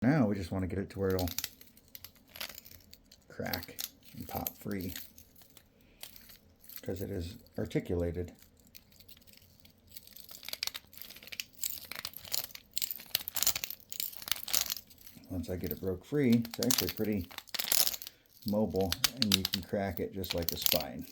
Now we just want to get it to where it'll crack and pop free, because it is articulated. Once I get it broke free, it's actually pretty mobile, and you can crack it just like a spine.